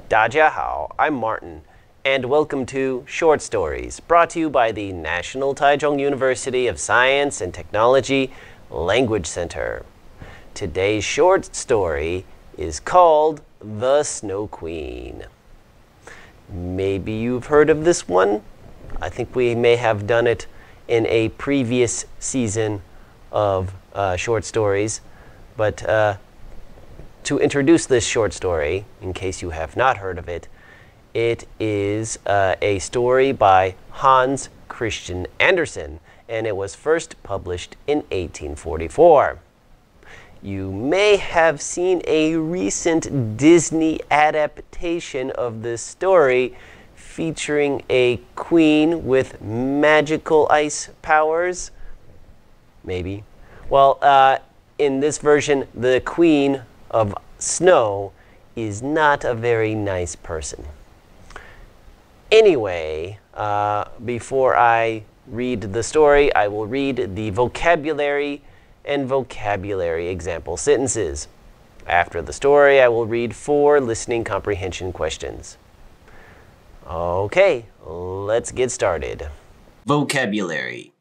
大家好, I'm Martin, and welcome to Short Stories, brought to you by the National Taichung University of Science and Technology Language Center. Today's short story is called The Snow Queen. Maybe you've heard of this one. I think we may have done it in a previous season of short stories, but to introduce this short story, in case you have not heard of it, it is a story by Hans Christian Andersen, and it was first published in 1844. You may have seen a recent Disney adaptation of this story featuring a queen with magical ice powers. Maybe. Well, in this version, the queen of snow is not a very nice person. Anyway, before I read the story, I will read the vocabulary and vocabulary example sentences. After the story, I will read 4 listening comprehension questions. Okay, let's get started. Vocabulary.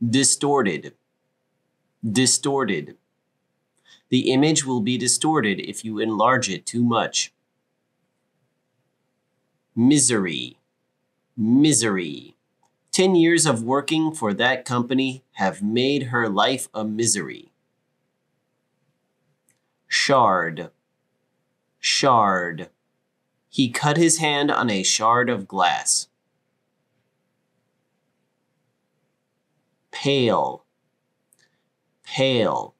Distorted. Distorted. The image will be distorted if you enlarge it too much. Misery. Misery. 10 years of working for that company have made her life a misery. Shard. Shard. He cut his hand on a shard of glass. Pale. Pale.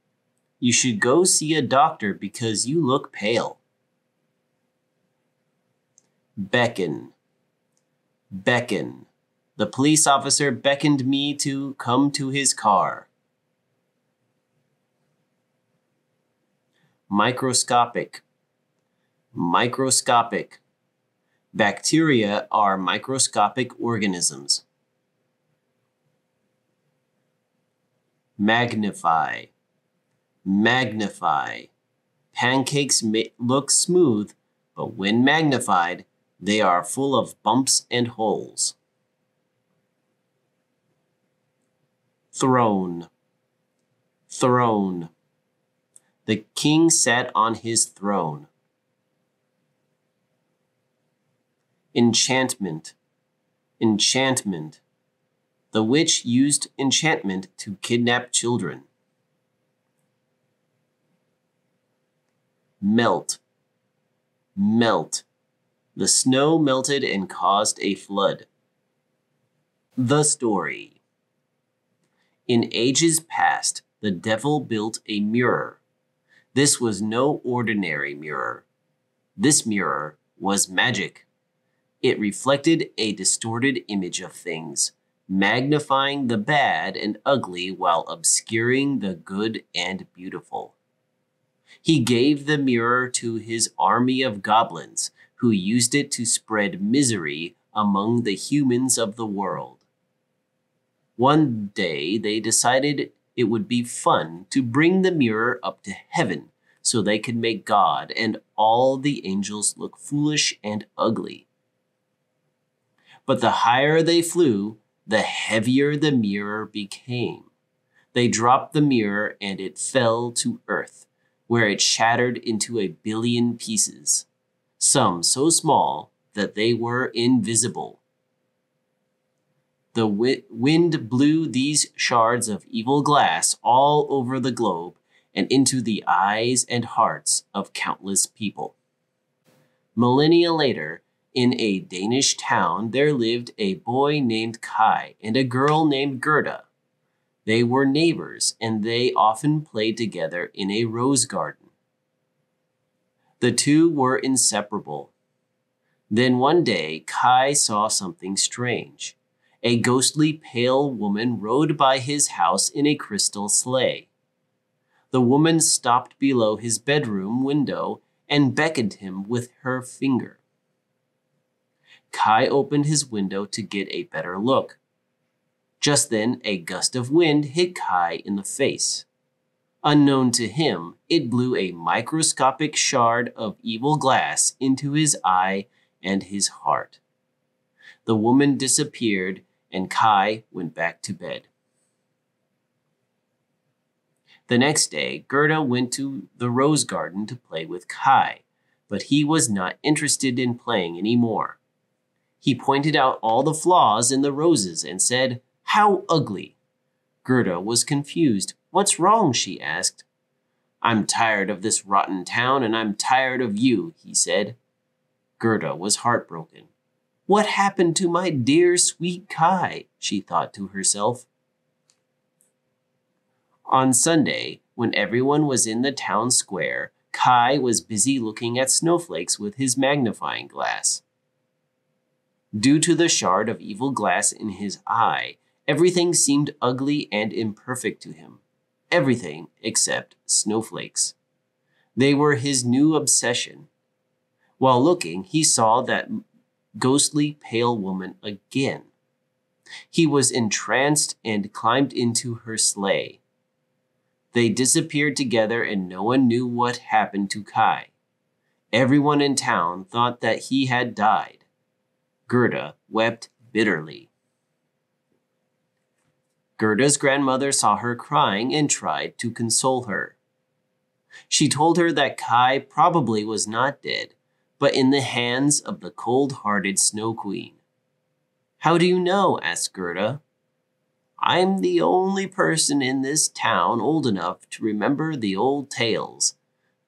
You should go see a doctor because you look pale. Beckon. Beckon. The police officer beckoned me to come to his car. Microscopic. Microscopic. Bacteria are microscopic organisms. Magnify. Magnify. Pancakes look smooth, but when magnified, they are full of bumps and holes. Throne. Throne. The king sat on his throne. Enchantment. Enchantment. The witch used enchantment to kidnap children. Melt. Melt. The snow melted and caused a flood. The story. In ages past, the devil built a mirror. This was no ordinary mirror. This mirror was magic. It reflected a distorted image of things, magnifying the bad and ugly while obscuring the good and beautiful. He gave the mirror to his army of goblins, who used it to spread misery among the humans of the world. One day, they decided it would be fun to bring the mirror up to heaven so they could make God and all the angels look foolish and ugly. But the higher they flew, the heavier the mirror became. They dropped the mirror and it fell to earth, where it shattered into 1 billion pieces, some so small that they were invisible. The wind blew these shards of evil glass all over the globe and into the eyes and hearts of countless people. Millennia later, in a Danish town, there lived a boy named Kai and a girl named Gerda. They were neighbors, and they often played together in a rose garden. The two were inseparable. Then one day, Kai saw something strange. A ghostly pale woman rode by his house in a crystal sleigh. The woman stopped below his bedroom window and beckoned him with her finger. Kai opened his window to get a better look. Just then, a gust of wind hit Kai in the face. Unknown to him, it blew a microscopic shard of evil glass into his eye and his heart. The woman disappeared, and Kai went back to bed. The next day, Gerda went to the rose garden to play with Kai, but he was not interested in playing anymore. He pointed out all the flaws in the roses and said, "How ugly!" Gerda was confused. "What's wrong?" she asked. "I'm tired of this rotten town, and I'm tired of you," he said. Gerda was heartbroken. "What happened to my dear, sweet Kai?" she thought to herself. On Sunday, when everyone was in the town square, Kai was busy looking at snowflakes with his magnifying glass. Due to the shard of evil glass in his eye, everything seemed ugly and imperfect to him. Everything except snowflakes. They were his new obsession. While looking, he saw that ghostly pale woman again. He was entranced and climbed into her sleigh. They disappeared together and no one knew what happened to Kai. Everyone in town thought that he had died. Gerda wept bitterly. Gerda's grandmother saw her crying and tried to console her. She told her that Kai probably was not dead, but in the hands of the cold-hearted Snow Queen. "How do you know?" asked Gerda. "I'm the only person in this town old enough to remember the old tales.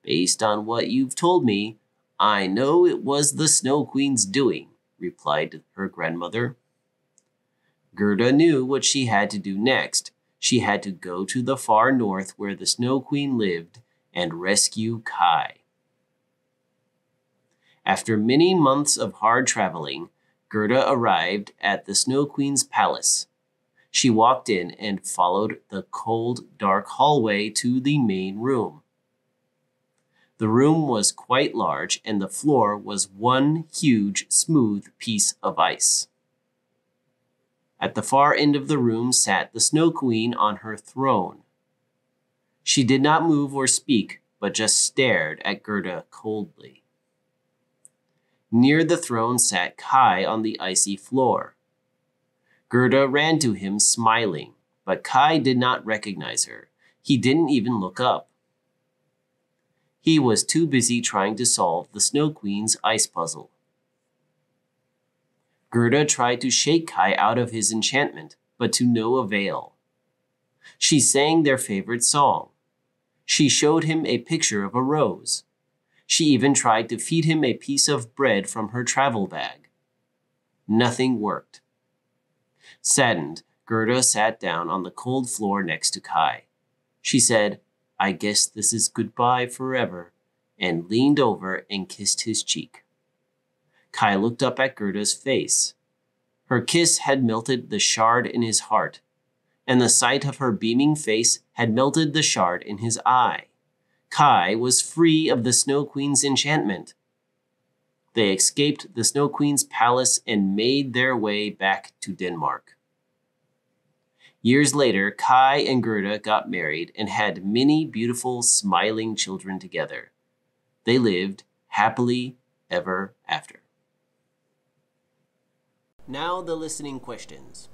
Based on what you've told me, I know it was the Snow Queen's doing," replied her grandmother. Gerda knew what she had to do next. She had to go to the far north where the Snow Queen lived and rescue Kai. After many months of hard traveling, Gerda arrived at the Snow Queen's palace. She walked in and followed the cold, dark hallway to the main room. The room was quite large, and the floor was one huge, smooth piece of ice. At the far end of the room sat the Snow Queen on her throne. She did not move or speak, but just stared at Gerda coldly. Near the throne sat Kai on the icy floor. Gerda ran to him smiling, but Kai did not recognize her. He didn't even look up. He was too busy trying to solve the Snow Queen's ice puzzle. Gerda tried to shake Kai out of his enchantment, but to no avail. She sang their favorite song. She showed him a picture of a rose. She even tried to feed him a piece of bread from her travel bag. Nothing worked. Saddened, Gerda sat down on the cold floor next to Kai. She said, "I guess this is goodbye forever," and leaned over and kissed his cheek. Kai looked up at Gerda's face. Her kiss had melted the shard in his heart, and the sight of her beaming face had melted the shard in his eye. Kai was free of the Snow Queen's enchantment. They escaped the Snow Queen's palace and made their way back to Denmark. Years later, Kai and Gerda got married and had many beautiful, smiling children together. They lived happily ever after. Now the listening questions.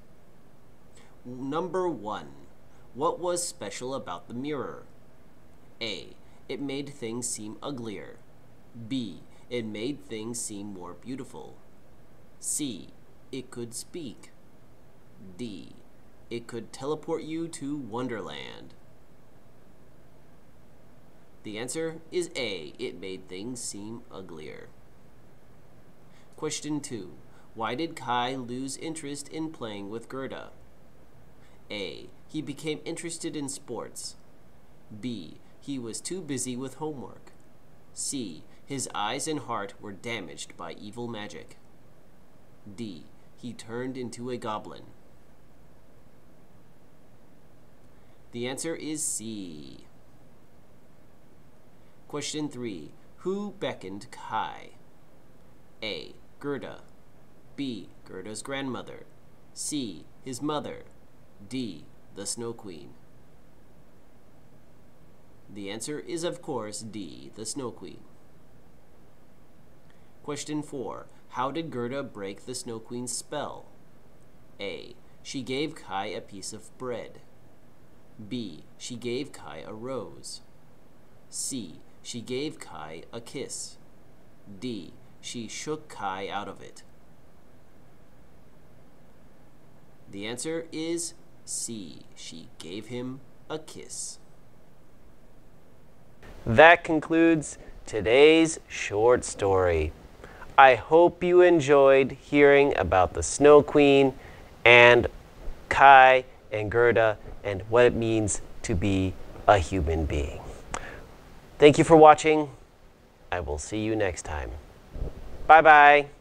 Number 1. What was special about the mirror? A. It made things seem uglier. B. It made things seem more beautiful. C. It could speak. D. It could teleport you to Wonderland. The answer is A. It made things seem uglier. Question 2. Why did Kai lose interest in playing with Gerda? A. He became interested in sports. B. He was too busy with homework. C. His eyes and heart were damaged by evil magic. D. He turned into a goblin. The answer is C. Question 3. Who beckoned Kai? A. Gerda. B. Gerda's grandmother. C. His mother. D. The Snow Queen. The answer is, of course, D, the Snow Queen. Question 4. How did Gerda break the Snow Queen's spell? A. She gave Kai a piece of bread. B. She gave Kai a rose. C. She gave Kai a kiss. D. She shook Kai out of it. The answer is C. She gave him a kiss. That concludes today's short story. I hope you enjoyed hearing about the Snow Queen and Kai and Gerda and what it means to be a human being. Thank you for watching. I will see you next time. Bye-bye.